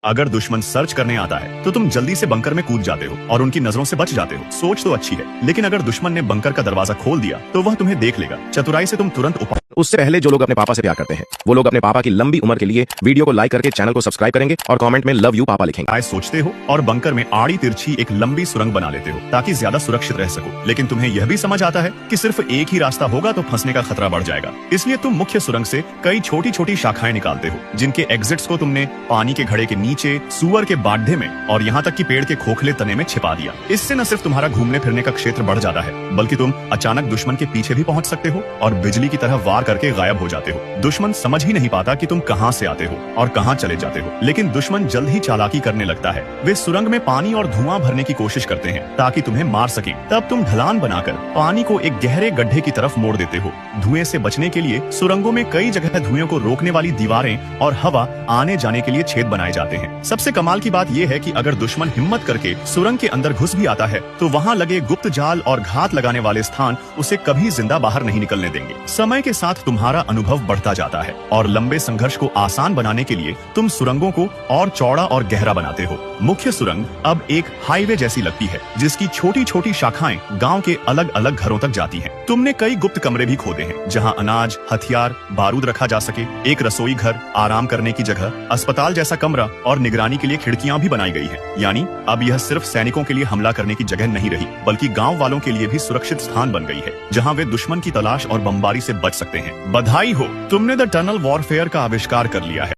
अगर दुश्मन सर्च करने आता है तो तुम जल्दी से बंकर में कूद जाते हो और उनकी नजरों से बच जाते हो। सोच तो अच्छी है, लेकिन अगर दुश्मन ने बंकर का दरवाजा खोल दिया तो वह तुम्हें देख लेगा। चतुराई से तुम तुरंत उससे पहले जो लोग अपने पापा से प्यार करते हैं वो लोग अपने पापा की लंबी उम्र के लिए वीडियो को लाइक करके चैनल को सब्सक्राइब करेंगे और कमेंट में लव यू पापा लिखेंगे। सोचते हो और बंकर में आड़ी तिरछी एक लंबी सुरंग बना लेते हो ताकि ज्यादा सुरक्षित रह सको। लेकिन तुम्हें यह भी समझ आता है कि सिर्फ एक ही रास्ता होगा तो फंसने का खतरा बढ़ जाएगा। इसलिए तुम मुख्य सुरंग से कई छोटी छोटी शाखाएं निकालते हो, जिनके एग्जिट्स को तुमने पानी के घड़े के नीचे, सुअर के बाड्ढे में और यहाँ तक कि पेड़ के खोखले तने में छिपा दिया। इससे न सिर्फ तुम्हारा घूमने फिरने का क्षेत्र बढ़ जाता है, बल्कि तुम अचानक दुश्मन के पीछे भी पहुंच सकते हो और बिजली की तरह वार करके गायब हो जाते हो। दुश्मन समझ ही नहीं पाता कि तुम कहां से आते हो और कहां चले जाते हो। लेकिन दुश्मन जल्द ही चालाकी करने लगता है। वे सुरंग में पानी और धुआं भरने की कोशिश करते हैं ताकि तुम्हें मार सकें। तब तुम ढलान बनाकर पानी को एक गहरे गड्ढे की तरफ मोड़ देते हो। धुएं से बचने के लिए सुरंगों में कई जगह धुएं को रोकने वाली दीवारें और हवा आने जाने के लिए छेद बनाए जाते हैं। सबसे कमाल की बात यह है कि अगर दुश्मन हिम्मत करके सुरंग के अंदर घुस भी आता है तो वहां लगे गुप्त जाल और घात लगाने वाले स्थान उसे कभी जिंदा बाहर नहीं निकलने देंगे। समय के साथ तुम्हारा अनुभव बढ़ता जाता है और लंबे संघर्ष को आसान बनाने के लिए तुम सुरंगों को और चौड़ा और गहरा बनाते हो। मुख्य सुरंग अब एक हाईवे जैसी लगती है, जिसकी छोटी छोटी शाखाएं गांव के अलग अलग घरों तक जाती हैं। तुमने कई गुप्त कमरे भी खोदे हैं जहां अनाज, हथियार, बारूद रखा जा सके। एक रसोई घर, आराम करने की जगह, अस्पताल जैसा कमरा और निगरानी के लिए खिड़कियां भी बनाई गई है। यानी अब यह सिर्फ सैनिकों के लिए हमला करने की जगह नहीं रही, बल्कि गाँव वालों के लिए भी सुरक्षित स्थान बन गई है, जहाँ वे दुश्मन की तलाश और बमबारी से बच सकते हैं। बधाई हो, तुमने द टनल वॉरफेयर का आविष्कार कर लिया है।